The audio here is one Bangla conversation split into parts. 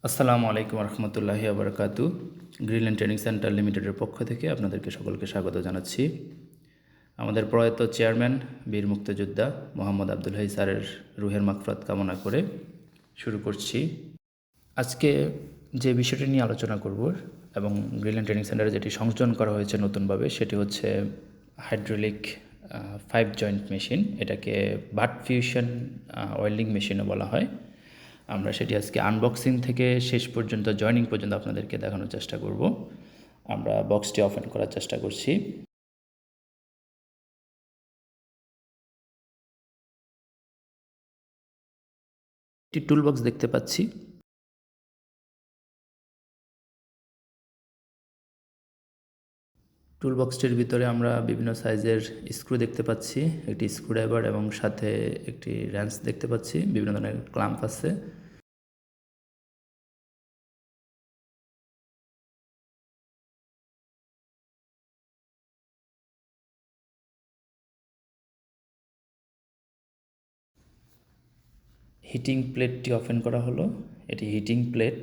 আসসালামু আলাইকুম রহমতুল্লাহি আবরকাতু। গ্রিনল্যান্ড ট্রেনিং সেন্টার লিমিটেডের পক্ষ থেকে আপনাদেরকে সকলকে স্বাগত জানাচ্ছি। আমাদের প্রয়াত চেয়ারম্যান বীর মুক্তিযোদ্ধা মোহাম্মদ আব্দুল হাই স্যারের রুহের মাগফিরাত কামনা করে শুরু করছি। আজকে যে বিষয়টি নিয়ে আলোচনা করব এবং গ্রিনল্যান্ড ট্রেনিং সেন্টারে যেটি সংযোজন করা হয়েছে নতুনভাবে, সেটি হচ্ছে হাইড্রোলিক 5 জয়েন্ট মেশিন। এটাকে বাট ফিউশন ওয়েল্ডিং মেশিনও বলা হয়। আমরা সেটি আজকে আনবক্সিং থেকে শেষ পর্যন্ত জয়েনিং পর্যন্ত আপনাদেরকে দেখানোর চেষ্টা করব। আমরা বক্সটি ওপেন করার চেষ্টা করছি। একটি টুল বক্স দেখতে পাচ্ছি। টুল বক্সটির ভিতরে আমরা বিভিন্ন সাইজের স্ক্রু দেখতে পাচ্ছি, একটি স্ক্রুড্রাইভার এবং সাথে একটি র্যাঞ্চ দেখতে পাচ্ছি। বিভিন্ন ধরনের ক্লাম্প আছে। হিটিং প্লেটটি ওপেন করা হলো। এটি heating plate.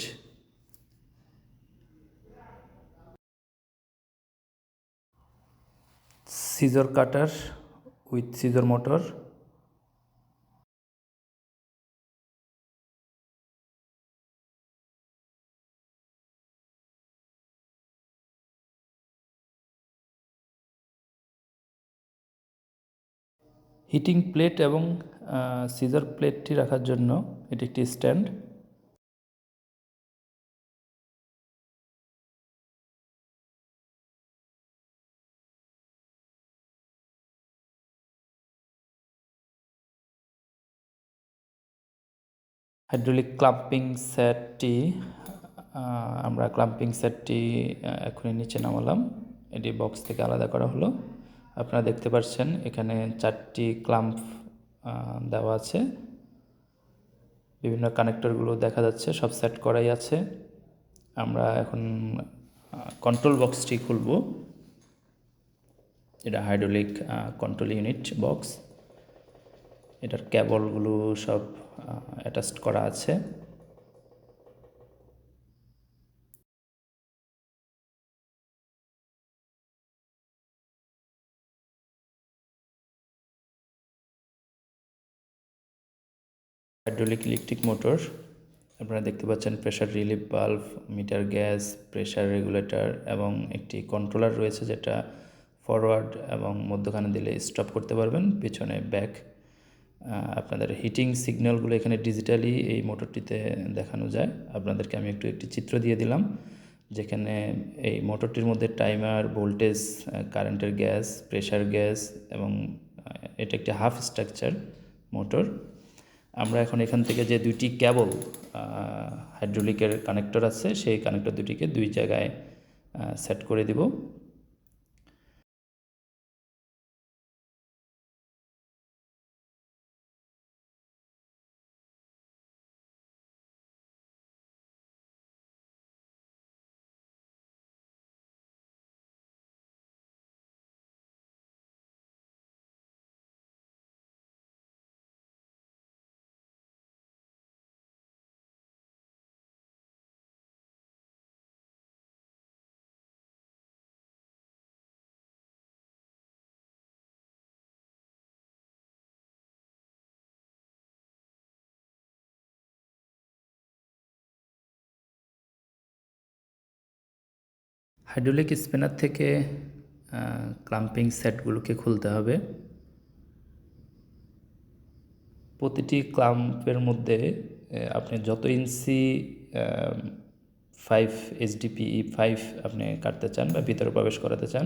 Scissor cutter with scissor motor. Heating plate এবং সিজার প্লেটটি রাখার জন্য এটি একটি স্ট্যান্ড। হাইড্রোলিক ক্লাম্পিং সেটটি আমরা ক্লাম্পিং সেটটি এখনই নিচে নামালাম। এটি বক্স থেকে আলাদা করা হলো। আপনারা দেখতে পাচ্ছেন এখানে 4টি ক্লাম্প দেওয়া আছে। বিভিন্ন কানেক্টরগুলো দেখা যাচ্ছে, সব সেট করাই আছে। আমরা এখন কন্ট্রোল বক্সটি খুলব। এটা হাইড্রোলিক কন্ট্রোল ইউনিট বক্স। এটার কেবলগুলো সব অ্যাটাচড করা আছে। Hydraulic electric motor. আপনারা দেখতে পাচ্ছেন প্রেশার রিলিফ বাল্ব, মিটার গ্যাস, প্রেশার রেগুলেটর এবং একটি কন্ট্রোলার রয়েছে, যেটা ফরওয়ার্ড এবং মধ্যখানে দিলে স্টপ করতে পারবেন, পিছনে ব্যাক। আপনাদের হিটিং সিগন্যালগুলো এখানে ডিজিটালি এই মোটরটিতে দেখানো যায়। আপনাদেরকে আমি একটি চিত্র দিয়ে দিলাম, যেখানে এই মোটরটির মধ্যে টাইমার, ভোল্টেজ, কারেন্টের গ্যাস, প্রেশার গ্যাস এবং এটা একটি হাফ স্ট্রাকচার মোটর। আমরা এখন এখান থেকে যে দুইটি কেবল হাইড্রোলিকের কানেক্টর আছে, সেই কানেক্টর দুটিকে দুই জায়গায় সেট করে দিব। হাইড্রোলিক স্পিনার থেকে ক্লাম্পিং সেটগুলোকে খুলতে হবে। প্রতিটি ক্লাম্পের মধ্যে আপনি যত ইঞ্চি 5 আপনি কাটতে চান বা ভিতরে প্রবেশ করাতে চান।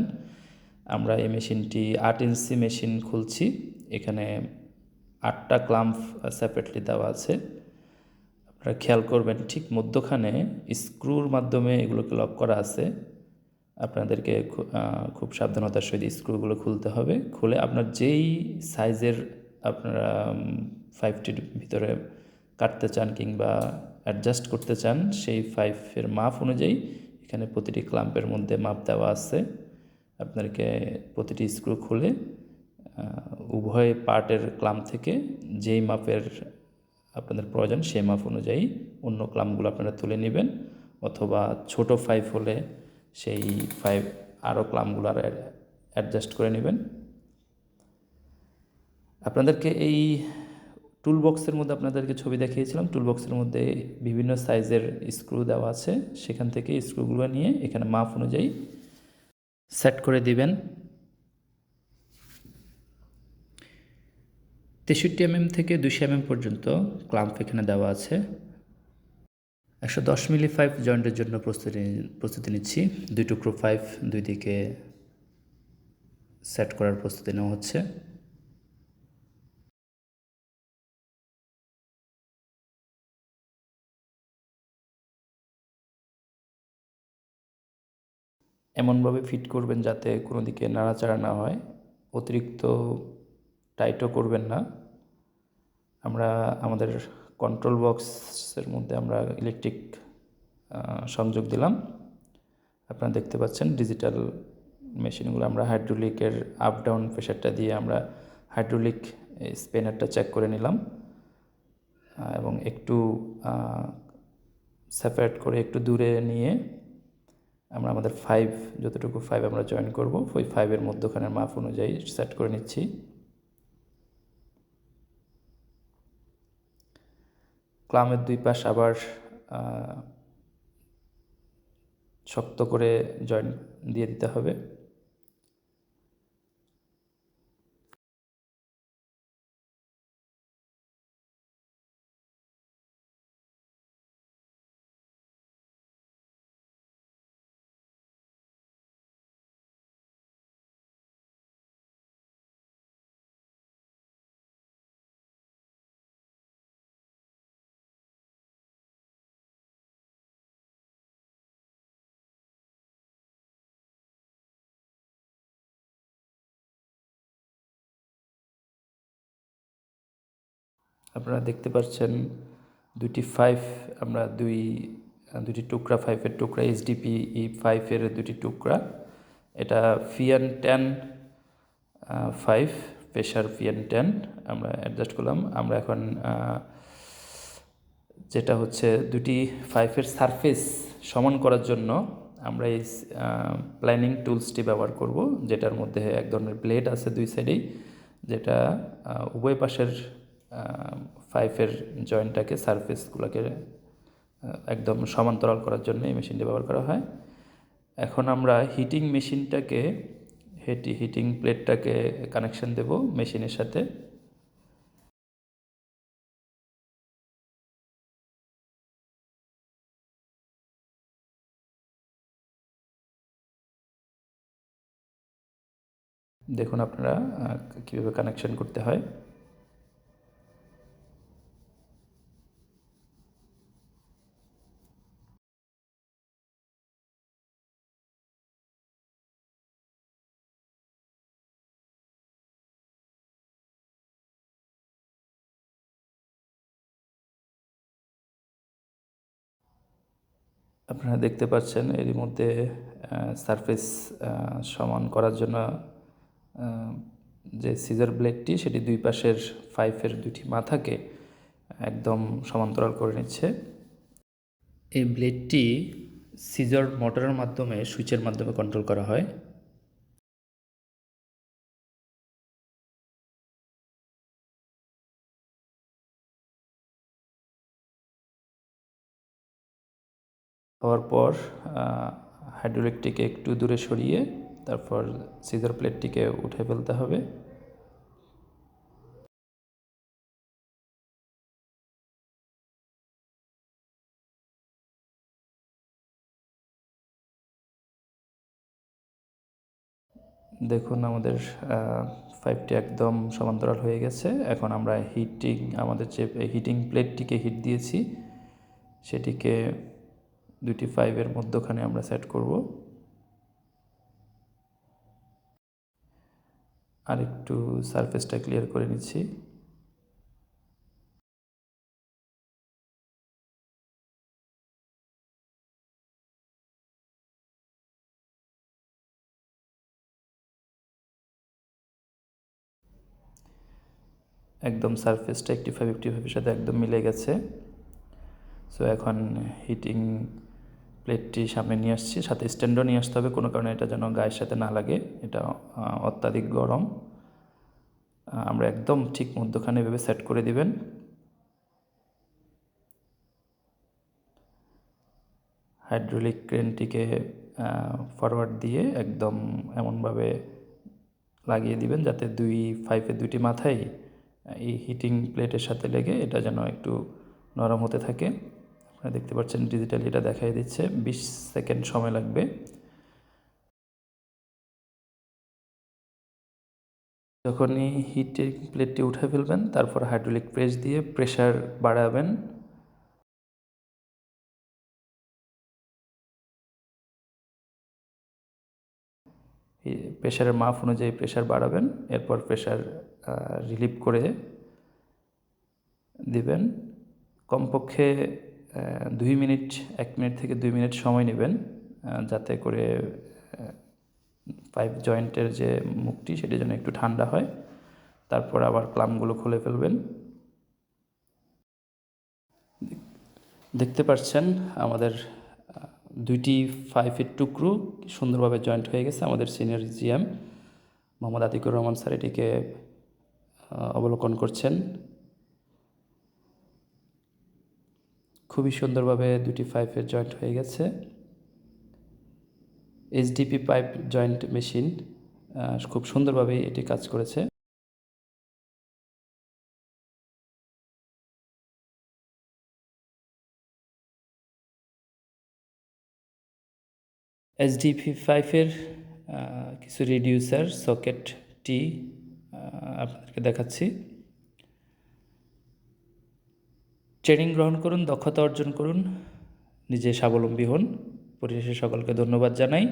আমরা এই মেশিনটি 8 ইঞ্চি মেশিন খুলছি। এখানে 8টা ক্লাম্প সেপারেটলি দেওয়া আছে। আপনারা খেয়াল করবেন ঠিক মধ্যখানে স্ক্রুর মাধ্যমে এগুলোকে লক করা আছে। আপনাদেরকে খুব সাবধানতার সহিত স্ক্রুগুলো খুলতে হবে। খুলে আপনার যেই সাইজের আপনারা 5টির ভিতরে কাটতে চান কিংবা অ্যাডজাস্ট করতে চান, সেই 5-এর মাপ অনুযায়ী এখানে প্রতিটি ক্লাম্পের মধ্যে মাপ দেওয়া আছে। আপনাদেরকে প্রতিটি স্ক্রু খুলে উভয় পার্টের ক্লাম্প থেকে যেই মাপের আপনাদের প্রয়োজন সেই মাপ অনুযায়ী অন্য ক্লাম্পগুলো আপনারা তুলে নেবেন, অথবা ছোট 5 হলে সেই 5 আরও ক্লাম্পগুলো আর অ্যাডজাস্ট করে নেবেন। আপনাদেরকে এই টুল বক্সের মধ্যে আপনাদেরকে ছবি দেখিয়েছিলাম। টুল বক্সের মধ্যে বিভিন্ন সাইজের স্ক্রু দেওয়া আছে, সেখান থেকে স্ক্রুগুলো নিয়ে এখানে মাপ অনুযায়ী সেট করে দিবেন। 63 mm থেকে 200 mm পর্যন্ত ক্লাম্প এখানে দেওয়া আছে। 110 মিলি 5 জয়েন্টের জন্য প্রস্তুতি নিচ্ছি। 2 টুকরো 5 দুই দিকে সেট করার প্রস্তুতি নেওয়া হচ্ছে। এমনভাবে ফিট করবেন যাতে কোনো দিকে নাড়াচাড়া না হয়, অতিরিক্ত টাইটও করবেন না। আমরা আমাদের কন্ট্রোল বক্সের মধ্যে আমরা ইলেকট্রিক সংযোগ দিলাম। আপনারা দেখতে পাচ্ছেন ডিজিটাল মেশিনগুলো আমরা হাইড্রোলিকের আপ ডাউন প্রেশারটা দিয়ে আমরা হাইড্রোলিক স্পেনারটা চেক করে নিলাম, এবং একটু সেপারেট করে একটু দূরে নিয়ে আমরা আমাদের 5 যতটুকু 5 আমরা জয়েন করব ওই 5-এর মধ্যখানের মাপ অনুযায়ী সেট করে নিচ্ছি। ক্লামের দুই পাশ আবার শক্ত করে জয়েন দিয়ে দিতে হবে। আপনারা দেখতে পাচ্ছেন দুটি 5 আমরা দুটি টুকরা 5-এর টুকরা এইচডিপি 5-এর দুটি টুকরা, এটা FIAN10 5 প্রেশার FIAN10 আমরা অ্যাডজাস্ট করলাম। আমরা এখন যেটা হচ্ছে দুটি 5-এর সারফেস সমান করার জন্য আমরা এই প্ল্যানিং টুলসটি ব্যবহার করব, যেটার মধ্যে এক ধরনের ব্লেড আছে দুই সাইডেই, যেটা উভয় পাশের 5-এর জয়েন্টটাকে সারফেসগুলোকে একদম সমান্তরাল করার জন্য এই মেশিনটি ব্যবহার করা হয়। এখন আমরা হিটিং প্লেটটাকে কানেকশন দেব মেশিনের সাথে। দেখুন আপনারা কীভাবে কানেকশন করতে হয়। আপনারা দেখতে পাচ্ছেন এর মধ্যে সারফেস সমান করার জন্য যে সিজার ব্লেডটি সেটি দুই পাশের 5-এর দুটি মাথাকে একদম সমান্তরাল করে নিচ্ছে। এই ব্লেডটি সিজার মোটরের মাধ্যমে সুইচের মাধ্যমে কন্ট্রোল করা হয়। হওয়ার পর হাইড্রোলিকটিকে একটু দূরে সরিয়ে তারপর সিজার প্লেটটিকে উঠে ফেলতে হবে। দেখুন আমাদের 5টি একদম সমান্তরাল হয়ে গেছে। এখন আমরা আমাদের যে হিটিং প্লেটটিকে হিট দিয়েছি সেটিকে দুটি 5-এর মধ্যখানে আমরা সেট করব। আর একটু সারফেসটা ক্লিয়ার করে নিচ্ছি। একদম সারফেসটা 85-85 সাথে একদম মিলে গেছে। সো এখন হিটিং প্লেটটি সামনে নিয়ে আসছি, সাথে স্ট্যান্ডও নিয়ে আসতে হবে, কোনো কারণে এটা যেন গায়ের সাথে না লাগে, এটা অত্যাধিক গরম। আমরা একদম ঠিক মধ্যখানে এভাবে সেট করে দিবেন। হাইড্রোলিক ক্রেনটিকে ফরওয়ার্ড দিয়ে একদম এমনভাবে লাগিয়ে দিবেন যাতে পাইপের দুইটি মাথাই এই হিটিং প্লেটের সাথে লেগে এটা যেন একটু নরম হতে থাকে। আপনারা দেখতে পাচ্ছেন ডিজিটালি এটা দেখাই দিচ্ছে, 20 সেকেন্ড সময় লাগবে। যখনই হিটিং প্লেটটি উঠে ফেলবেন, তারপর হাইড্রোলিক প্রেস দিয়ে প্রেশার বাড়াবেন। প্রেশারের মাপ অনুযায়ী প্রেশার বাড়াবেন, এরপর প্রেশার রিলিভ করে দিবেন। কমপক্ষে 2 মিনিট, 1 মিনিট থেকে 2 মিনিট সময় নেবেন, যাতে করে পাইপ জয়েন্টের যে মুখটি সেটি যেন একটু ঠান্ডা হয়। তারপর আবার ক্লামগুলো খুলে ফেলবেন। দেখতে পাচ্ছেন আমাদের দুইটি পাইপের টুকরো সুন্দরভাবে জয়েন্ট হয়ে গেছে। আমাদের senior GM Mohammad Atiqur Rahman sir এটিকে অবলোকন করছেন। খুবই সুন্দরভাবে দুটি পাইপের জয়েন্ট হয়ে গেছে। এইচডিপি পাইপ জয়েন্ট মেশিন খুব সুন্দরভাবে এটি কাজ করেছে। এইচডিপি পাইপের কিছু রিডিউসার সকেটটি আপনাদেরকে দেখাচ্ছি। ট্রেনিং গ্রহণ করুন, দক্ষতা অর্জন করুন, নিজে স্বাবলম্বী হন। পরিশেষে সকলকে ধন্যবাদ জানাই।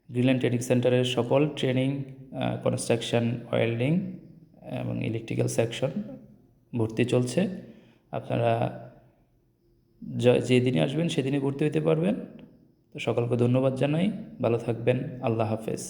গ্রিনল্যান্ড ট্রেনিং সেন্টারের সকল ট্রেনিং, কনস্ট্রাকশন, ওয়েল্ডিং এবং ইলেকট্রিক্যাল সেকশন ভর্তি চলছে। আপনারা যেদিনই আসবেন সেদিনই ভর্তি হতে পারবেন। তো সকলকে ধন্যবাদ জানাই। ভালো থাকবেন। আল্লাহ হাফেজ।